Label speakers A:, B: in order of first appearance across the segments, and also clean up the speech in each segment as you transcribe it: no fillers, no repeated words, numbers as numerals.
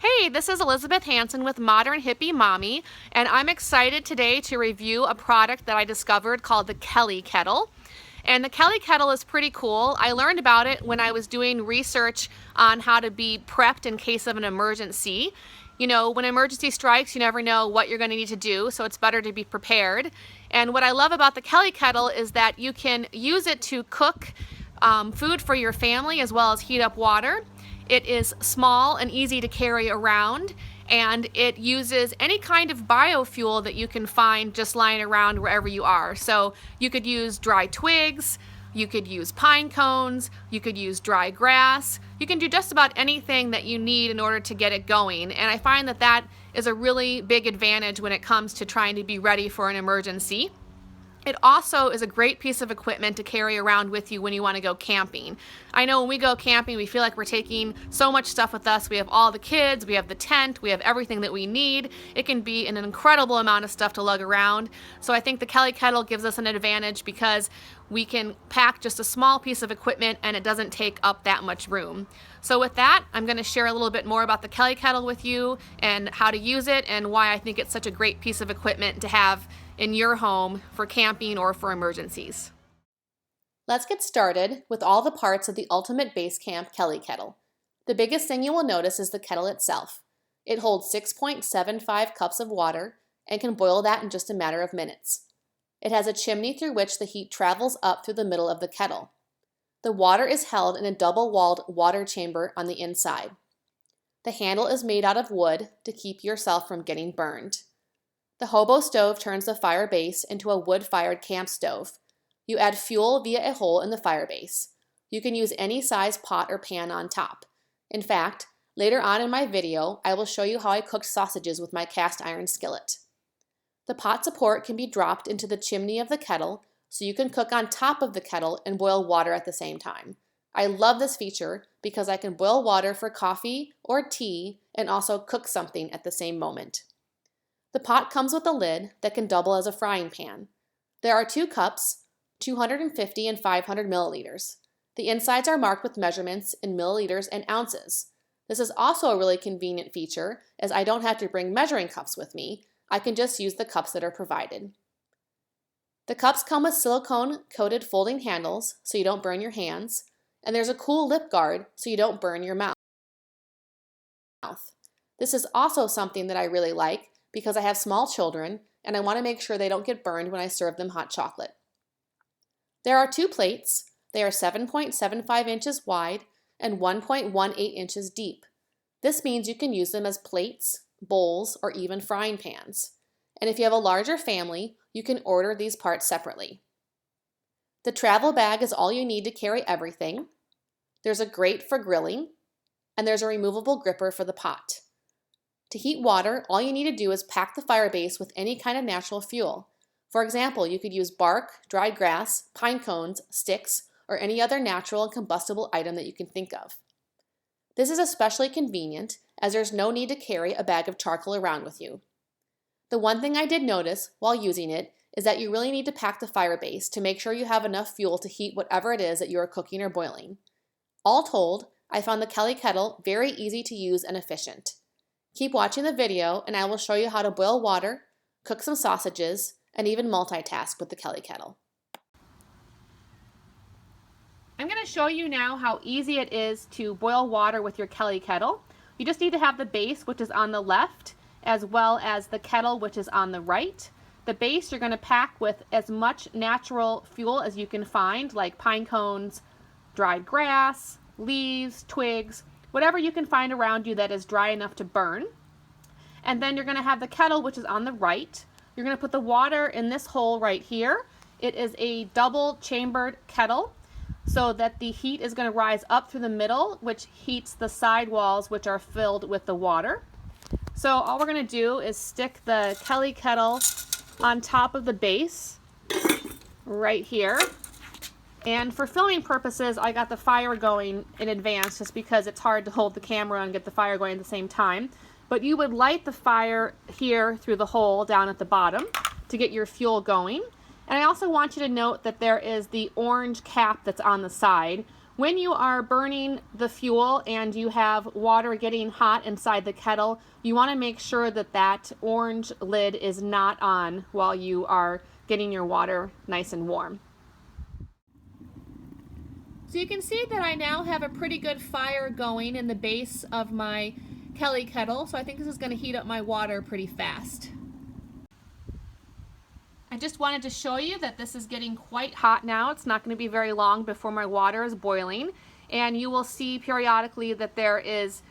A: Hey, this is Elizabeth Hanson with Modern Hippie Mommy, and I'm excited today to review a product that I discovered called the Kettle. And the Kettle is pretty cool. I learned about it when I was doing research on how to be prepped in case of an emergency. You know, when emergency strikes, you never know what you're going to need to do, so it's better to be prepared. And what I love about the Kettle is that you can use it to cook food for your family as well as heat up water. It is small and easy to carry around, and it uses any kind of biofuel that you can find just lying around wherever you are. So you could use dry twigs, you could use pine cones, you could use dry grass. You can do just about anything that you need in order to get it going. And I find that that is a really big advantage when it comes to trying to be ready for an emergency. It also is a great piece of equipment to carry around with you when you want to go camping. I know when we go camping, we feel like we're taking so much stuff with us. We have all the kids, we have the tent, we have everything that we need. It can be an incredible amount of stuff to lug around. So I think the Kettle gives us an advantage because we can pack just a small piece of equipment and it doesn't take up that much room. So with that, I'm going to share a little bit more about the Kettle with you and how to use it and why I think it's such a great piece of equipment to have in your home for camping or for emergencies. Let's get started with all the parts of the ultimate base camp Kettle. The biggest thing you will notice is the kettle itself. It holds 6.75 cups of water and can boil that in just a matter of minutes. It has a chimney through which the heat travels up through the middle of the kettle. The water is held in a double-walled water chamber on the inside. The handle is made out of wood to keep yourself from getting burned. The hobo stove turns the fire base into a wood-fired camp stove. You add fuel via a hole in the fire base. You can use any size pot or pan on top. In fact, later on in my video, I will show you how I cooked sausages with my cast iron skillet. The pot support can be dropped into the chimney of the kettle so you can cook on top of the kettle and boil water at the same time. I love this feature because I can boil water for coffee or tea and also cook something at the same moment. The pot comes with a lid that can double as a frying pan. There are 2 cups, 250 and 500 milliliters. The insides are marked with measurements in milliliters and ounces. This is also a really convenient feature as I don't have to bring measuring cups with me. I can just use the cups that are provided. The cups come with silicone-coated folding handles so you don't burn your hands, and there's a cool lip guard so you don't burn your mouth. This is also something that I really like because I have small children and I want to make sure they don't get burned when I serve them hot chocolate. There are 2 plates. They are 7.75 inches wide and 1.18 inches deep. This means you can use them as plates, bowls, or even frying pans. And if you have a larger family, you can order these parts separately. The travel bag is all you need to carry everything. There's a grate for grilling, and there's a removable gripper for the pot. To heat water, all you need to do is pack the fire base with any kind of natural fuel. For example, you could use bark, dried grass, pine cones, sticks, or any other natural and combustible item that you can think of. This is especially convenient as there's no need to carry a bag of charcoal around with you. The one thing I did notice while using it is that you really need to pack the fire base to make sure you have enough fuel to heat whatever it is that you are cooking or boiling. All told, I found the Kettle very easy to use and efficient. Keep watching the video and I will show you how to boil water, cook some sausages, and even multitask with the Kettle. I'm going to show you now how easy it is to boil water with your Kettle. You just need to have the base, which is on the left, as well as the kettle, which is on the right. The base you're going to pack with as much natural fuel as you can find, like pine cones, dried grass, leaves, twigs, whatever you can find around you that is dry enough to burn. And then you're going to have the kettle, which is on the right. You're going to put the water in this hole right here. It is a double chambered kettle so that the heat is going to rise up through the middle, which heats the side walls, which are filled with the water. So all we're going to do is stick the Kettle on top of the base right here. And for filming purposes, I got the fire going in advance just because it's hard to hold the camera and get the fire going at the same time. But you would light the fire here through the hole down at the bottom to get your fuel going. And I also want you to note that there is the orange cap that's on the side, When you are burning the fuel and you have water getting hot inside the kettle, you want to make sure that that orange lid is not on while you are getting your water nice and warm. So you can see that I now have a pretty good fire going in the base of my Kelly kettle, so I think this is going to heat up my water pretty fast. I just wanted to show you that this is getting quite hot now. It's not going to be very long before my water is boiling, and you will see periodically that there is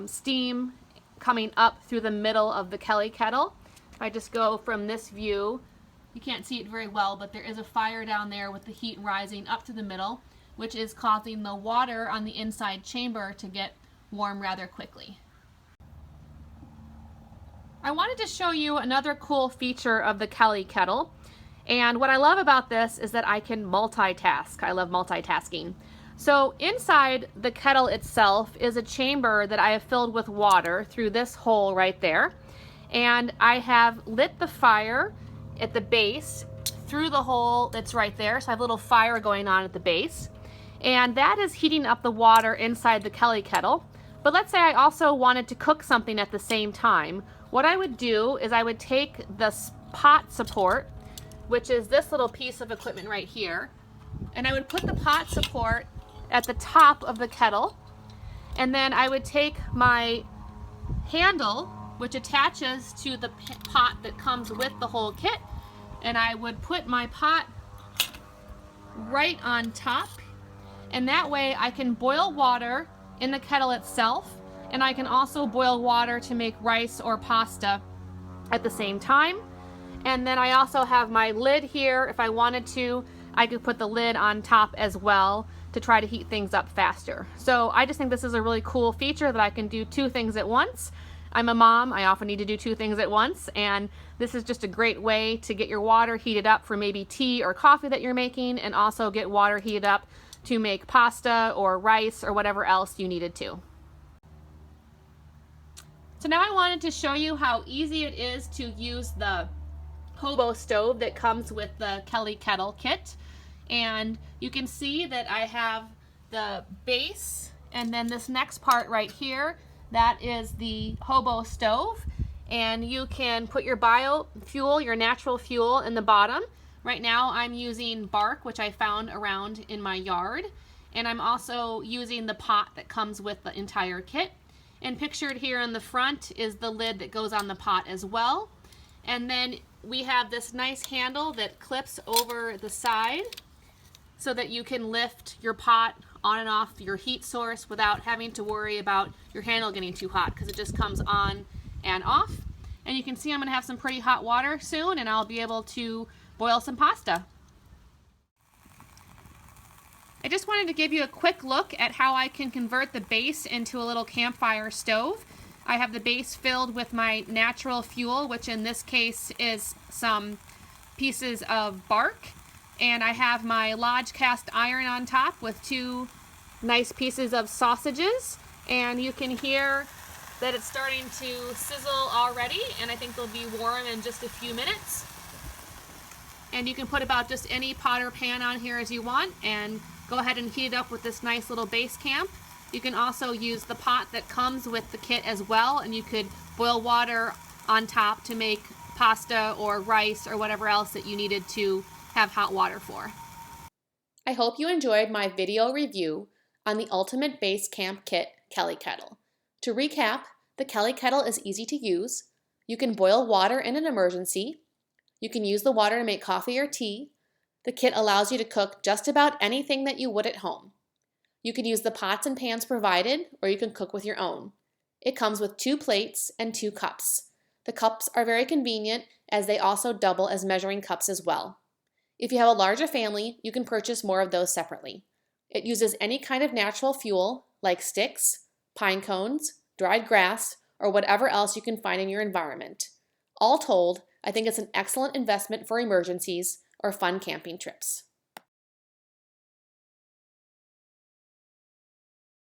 A: steam coming up through the middle of the Kelly kettle. If I just go from this view, you can't see it very well, but there is a fire down there with the heat rising up to the middle, which is causing the water on the inside chamber to get warm rather quickly. I wanted to show you another cool feature of the Kelly kettle. And what I love about this is that I can multitask. I love multitasking. So inside the kettle itself is a chamber that I have filled with water through this hole right there. And I have lit the fire at the base through the hole that's right there. So I have a little fire going on at the base. And that is heating up the water inside the Kelly kettle. But let's say I also wanted to cook something at the same time. What I would do is I would take the pot support, which is this little piece of equipment right here, and I would put the pot support at the top of the kettle, and then I would take my handle, which attaches to the pot that comes with the whole kit, and I would put my pot right on top, and that way I can boil water in the kettle itself, and I can also boil water to make rice or pasta at the same time. And then I also have my lid here. If I wanted to, I could put the lid on top as well to try to heat things up faster. So I just think this is a really cool feature that I can do two things at once. I'm a mom, I often need to do two things at once, and this is just a great way to get your water heated up for maybe tea or coffee that you're making, and also get water heated up to make pasta or rice or whatever else you needed to. So now I wanted to show you how easy it is to use the hobo stove that comes with the Kelly kettle kit. And you can see that I have the base, and then this next part right here, that is the hobo stove. And you can put your biofuel, your natural fuel, in the bottom. Right now I'm using bark, which I found around in my yard. And I'm also using the pot that comes with the entire kit. And pictured here in the front is the lid that goes on the pot as well. And then we have this nice handle that clips over the side so that you can lift your pot on and off your heat source without having to worry about your handle getting too hot, because it just comes on and off. And you can see I'm going to have some pretty hot water soon, and I'll be able to boil some pasta. I just wanted to give you a quick look at how I can convert the base into a little campfire stove. I have the base filled with my natural fuel, which in this case is some pieces of bark. And I have my Lodge cast iron on top with two nice pieces of sausages. And you can hear that it's starting to sizzle already, and I think they'll be warm in just a few minutes. And you can put about just any pot or pan on here as you want, and go ahead and heat it up with this nice little base camp. You can also use the pot that comes with the kit as well, and you could boil water on top to make pasta or rice or whatever else that you needed to have hot water for. I hope you enjoyed my video review on the Ultimate Base Camp Kit Kelly Kettle. To recap, the Kelly Kettle is easy to use. You can boil water in an emergency. You can use the water to make coffee or tea. The kit allows you to cook just about anything that you would at home. You can use the pots and pans provided, or you can cook with your own. It comes with 2 plates and 2 cups. The cups are very convenient, as they also double as measuring cups as well. If you have a larger family, you can purchase more of those separately. It uses any kind of natural fuel, like sticks, pine cones, dried grass, or whatever else you can find in your environment. All told, I think it's an excellent investment for emergencies or fun camping trips.